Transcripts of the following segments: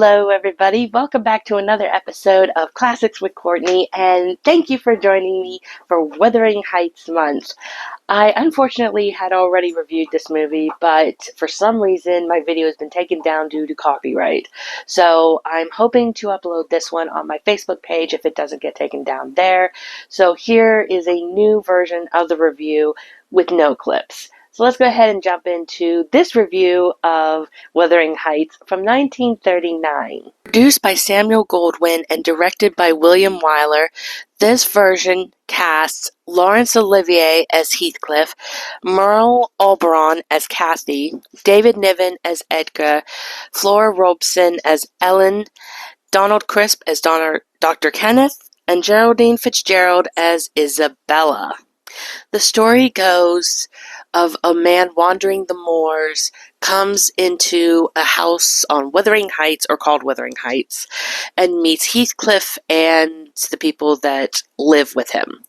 Hello, everybody. Welcome back to another episode of Classics with Courtney, and thank you for joining me for Wuthering Heights month. I unfortunately had already reviewed this movie, but for some reason my video has been taken down due to copyright. So I'm hoping to upload this one on my Facebook page if it doesn't get taken down there. So here is a new version of the review with no clips. So let's go ahead and jump into this review of Wuthering Heights from 1939. Produced by Samuel Goldwyn and directed by William Wyler, this version casts Laurence Olivier as Heathcliff, Merle Oberon as Kathy, David Niven as Edgar, Flora Robeson as Ellen, Donald Crisp as Dr. Kenneth, and Geraldine Fitzgerald as Isabella. The story goes of a man wandering the moors, comes into a house on Wuthering Heights, or called Wuthering Heights, and meets Heathcliff and the people that live with him.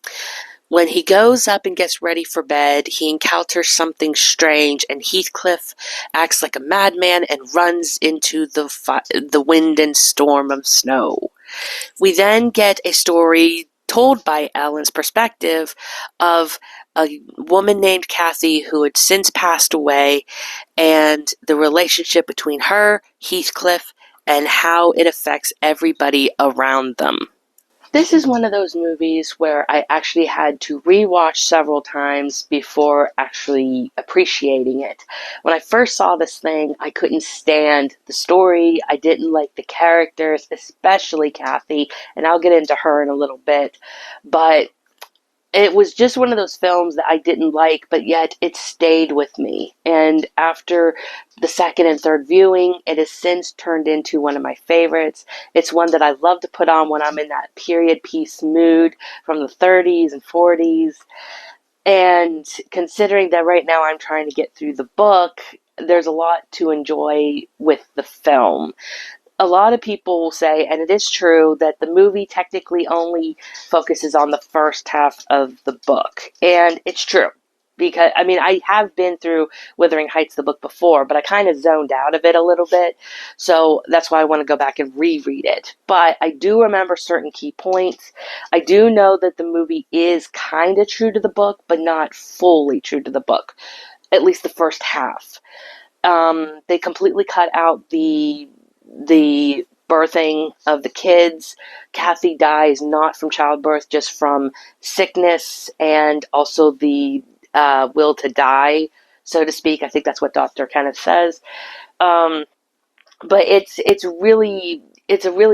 When he goes up and gets ready for bed, he encounters something strange, and Heathcliff acts like a madman and runs into the wind and storm of snow. We then get a story told by Ellen's perspective of a woman named Kathy who had since passed away, and the relationship between her, Heathcliff, and how it affects everybody around them. This is one of those movies where I actually had to rewatch several times before actually appreciating it. When I first saw this thing, I couldn't stand the story. I didn't like the characters, especially Kathy, and I'll get into her in a little bit. But it was just one of those films that I didn't like, but yet it stayed with me. And after the second and third viewing, it has since turned into one of my favorites. It's one that I love to put on when I'm in that period piece mood from the 30s and 40s. And considering that right now I'm trying to get through the book, there's a lot to enjoy with the film. A lot of people will say, and it is true, that the movie technically only focuses on the first half of the book. And it's true. Because, I have been through Wuthering Heights, the book, before, but I kind of zoned out of it a little bit. So that's why I want to go back and reread it. But I do remember certain key points. I do know that the movie is kind of true to the book, but not fully true to the book. At least the first half. They completely cut out the birthing of the kids. Kathy dies not from childbirth, just from sickness and also the will to die, so to speak. I think that's what Dr. Kenneth says. But it's a really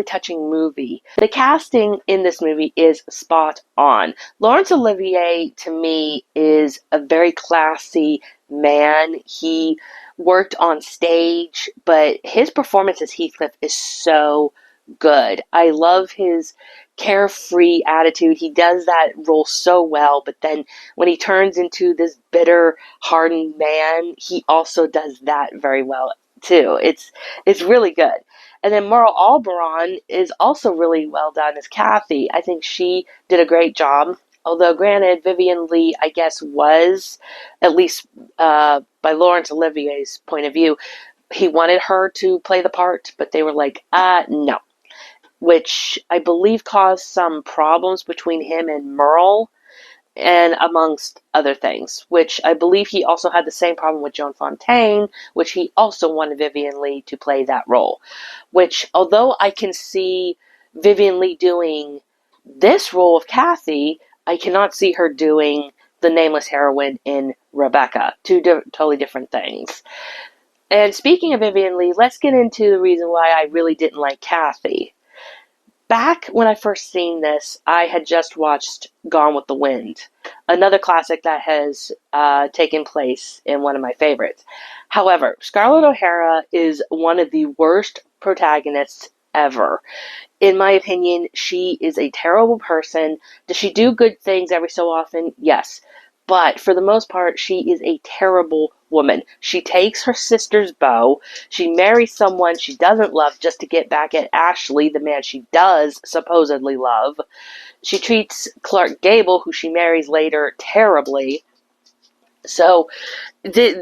touching movie. The casting in this movie is spot on. Laurence Olivier, to me, is a very classy man. He worked on stage, but his performance as Heathcliff is so good. I love his carefree attitude. He does that role so well, but then when he turns into this bitter, hardened man, he also does that very well too. It's really good. And then Merle Oberon is also really well done as Kathy. I think she did a great job. Although, granted, Vivien Leigh, I guess, was, at least by Laurence Olivier's point of view, he wanted her to play the part, but they were like, no. Which I believe caused some problems between him and Merle, and amongst other things, which I believe he also had the same problem with Joan Fontaine, which he also wanted Vivien Leigh to play that role. Which, although I can see Vivien Leigh doing this role of Kathy, I cannot see her doing the nameless heroine in Rebecca. Two totally different things. And speaking of Vivien Leigh, let's get into the reason why I really didn't like Kathy. Back when I first seen this, I had just watched Gone with the Wind, another classic that has taken place in one of my favorites. However, Scarlett O'Hara is one of the worst protagonists ever. In my opinion, she is a terrible person. Does she do good things every so often? Yes. But for the most part, she is a terrible woman. She takes her sister's beau. She marries someone she doesn't love just to get back at Ashley, the man she does supposedly love. She treats Clark Gable, who she marries later, terribly. So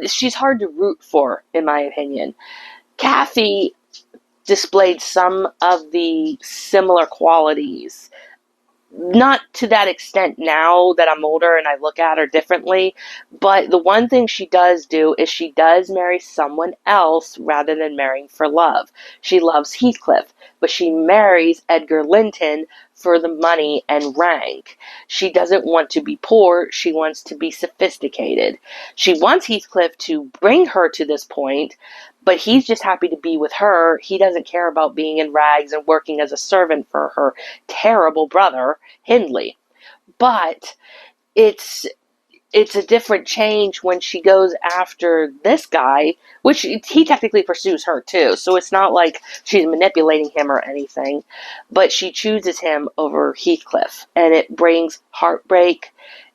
she's hard to root for, in my opinion. Kathy, displayed some of the similar qualities. Not to that extent now that I'm older and I look at her differently, but the one thing she does do is she does marry someone else rather than marrying for love. She loves Heathcliff, but she marries Edgar Linton for the money and rank. She doesn't want to be poor, she wants to be sophisticated. She wants Heathcliff to bring her to this point, but he's just happy to be with her. He doesn't care about being in rags and working as a servant for her terrible brother, Hindley. But it's it's a different change when she goes after this guy, which he technically pursues her too. So it's not like she's manipulating him or anything, but she chooses him over Heathcliff, and it brings heartbreak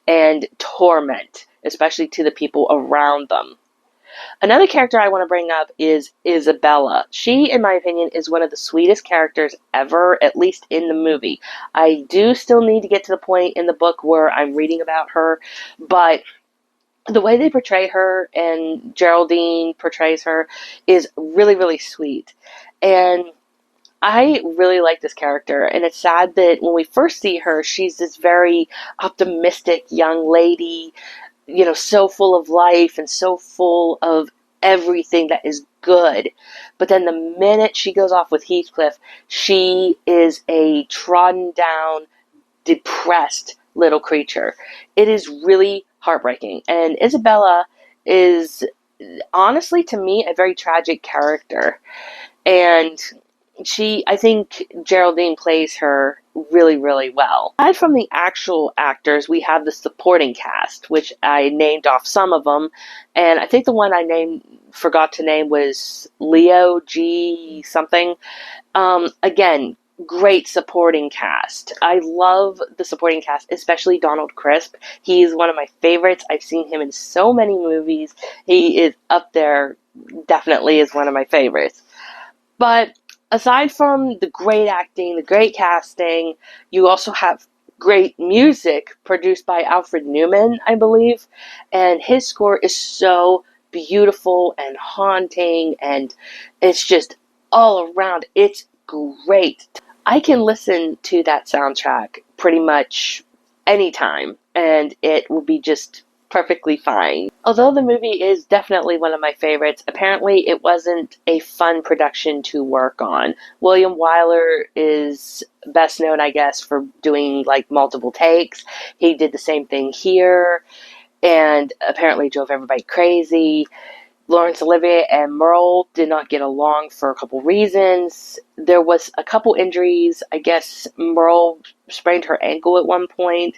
and torment, especially to the people around them. Another character I want to bring up is Isabella. She, in my opinion, is one of the sweetest characters ever, at least in the movie. I do still need to get to the point in the book where I'm reading about her, but the way they portray her and Geraldine portrays her is really, really sweet. And I really like this character, and it's sad that when we first see her, she's this very optimistic young lady, so full of life and so full of everything that is good. But then the minute she goes off with Heathcliff, she is a trodden down, depressed little creature. It is really heartbreaking. And Isabella is honestly, to me, a very tragic character. And I think Geraldine plays her really, really well. Aside from the actual actors, we have the supporting cast, which I named off some of them, and I think the one I forgot to name was Leo G something. Again, great supporting cast. I love the supporting cast, especially Donald Crisp. He's one of my favorites. I've seen him in so many movies. He is up there, definitely is one of my favorites. But aside from the great acting, the great casting, you also have great music produced by Alfred Newman, I believe. And his score is so beautiful and haunting, and it's just all around. It's great. I can listen to that soundtrack pretty much anytime, and it will be just perfectly fine. Although the movie is definitely one of my favorites, apparently it wasn't a fun production to work on. William Wyler is best known, I guess, for doing like multiple takes. He did the same thing here, and apparently drove everybody crazy. Laurence Olivier and Merle did not get along for a couple reasons. There was a couple injuries. I guess Merle sprained her ankle at one point,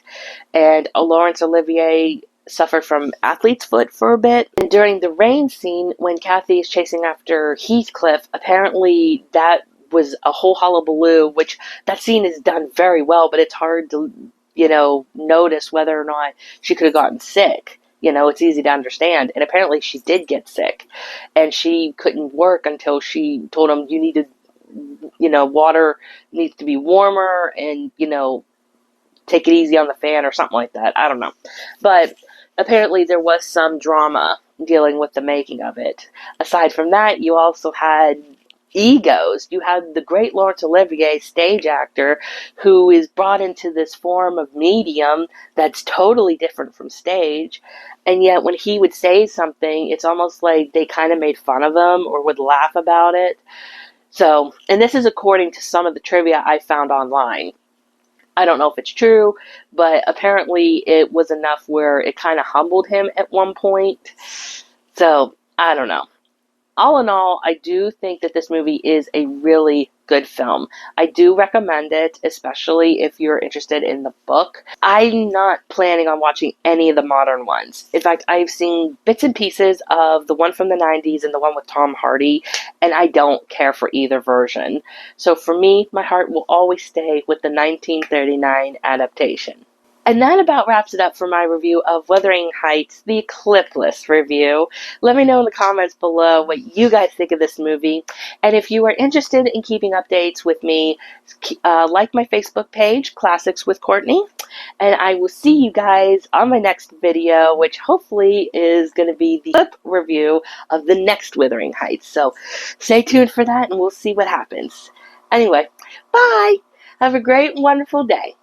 and Laurence Olivier suffered from athlete's foot for a bit. And during the rain scene, when Kathy is chasing after Heathcliff, apparently that was a whole hullabaloo, which that scene is done very well, but it's hard to, notice whether or not she could have gotten sick. It's easy to understand. And apparently she did get sick. And she couldn't work until she told him, you need to, water needs to be warmer and, take it easy on the fan or something like that. I don't know. But apparently there was some drama dealing with the making of it. Aside from that, you also had egos. You had the great Laurence Olivier, stage actor, who is brought into this form of medium that's totally different from stage. And yet when he would say something, it's almost like they kind of made fun of him or would laugh about it. So, and this is according to some of the trivia I found online. I don't know if it's true, but apparently it was enough where it kind of humbled him at one point. So, I don't know. All in all, I do think that this movie is a really good film. I do recommend it, especially if you're interested in the book. I'm not planning on watching any of the modern ones. In fact, I've seen bits and pieces of the one from the 90s and the one with Tom Hardy, and I don't care for either version. So for me, my heart will always stay with the 1939 adaptation. And that about wraps it up for my review of Wuthering Heights, the clipless review. Let me know in the comments below what you guys think of this movie. And if you are interested in keeping updates with me, like my Facebook page, Classics with Courtney. And I will see you guys on my next video, which hopefully is going to be the clip review of the next Wuthering Heights. So stay tuned for that and we'll see what happens. Anyway, bye! Have a great, wonderful day.